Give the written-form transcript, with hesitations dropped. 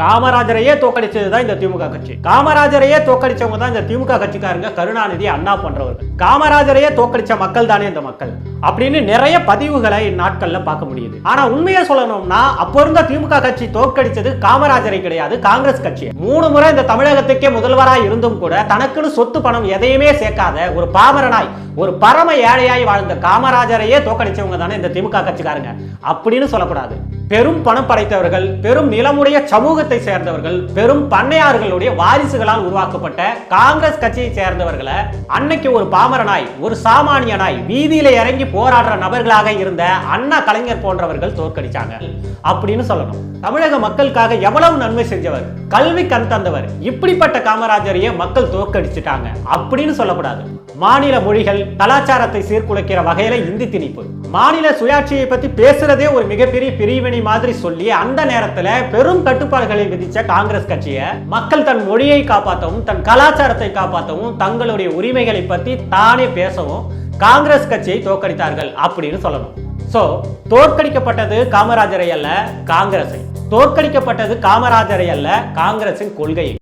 காமராஜரையே தோக்கடிச்சதுதான் இந்த திமுக கட்சி. காமராஜரையே தோக்கடிச்சவங்க தான் இந்த திமுக கட்சிக்காரங்க, கருணாநிதி, அண்ணா போன்றவர்கள். காமராஜரையே தோக்கடிச்ச மக்கள் தானே இந்த மக்கள் அப்படின்னு நிறைய பதிவுகளை இந்நாட்கள்ல பார்க்க முடியுது. ஆனா உண்மையா சொல்லணும்னா அப்ப இருந்த திமுக கட்சி தோற்கடிச்சது காமராஜரை கிடையாது, காங்கிரஸ் கட்சி. 3 முறை இந்த தமிழகத்துக்கே முதல்வராய் இருந்தும் கூட தனக்குன்னு சொத்து பணம் எதையுமே சேர்க்காத ஒரு பாமரனாய், ஒரு பரம ஏழையாய் வாழ்ந்த காமராஜரையே தோற்கடிச்சவங்க தானே இந்த திமுக கட்சிக்காரங்க அப்படின்னு சொல்லக்கூடாது. பெரும் பணம் படைத்தவர்கள், பெரும் நிலமுடைய சமூகத்தை சேர்ந்தவர்கள், பெரும் பண்ணையார்களுடைய வாரிசுகளால் உருவாக்கப்பட்ட காங்கிரஸ் கட்சியை சேர்ந்தவர்களை அன்னைக்கு ஒரு பாமரனாய், ஒரு சாமானியனாய், வீதியில இறங்கி போராடுற நபர்களாக இருந்த அண்ணா, கலைஞர் போன்றவர்கள் தோற்கடிச்சாங்க அப்படின்னு சொல்லணும். தமிழக மக்களுக்காக எவ்வளவு நன்மை செஞ்சவர், கல்வி கண் தந்தவர், இப்படிப்பட்ட காமராஜரையே மக்கள் தோற்கடிச்சுட்டாங்க அப்படின்னு சொல்லக்கூடாது. மாநில மொழிகள், கலாச்சாரத்தை சீர்குலைக்கிற வகையில இந்தி திணிப்பு, மாநில சுயாட்சியை பத்தி பேசுறதே ஒரு மிகப்பெரிய பிரிவினை மாதிரி சொல்லி அந்த நேரத்துல பெரும் கட்டுப்பாடுகளை விதிச்ச காங்கிரஸ் கட்சியை மக்கள் தன் மொழியை காப்பாற்றவும், தன் கலாச்சாரத்தை காப்பாற்றவும், தங்களுடைய உரிமைகளை பத்தி தானே பேசவும் காங்கிரஸ் கட்சியை தோற்கடித்தார்கள் அப்படின்னு சொல்லணும். சோ தோற்கடிக்கப்பட்டது காமராஜரை அல்ல, காங்கிரஸை. தோற்கடிக்கப்பட்டது காமராஜரை அல்ல, காங்கிரசின் கொள்கையை.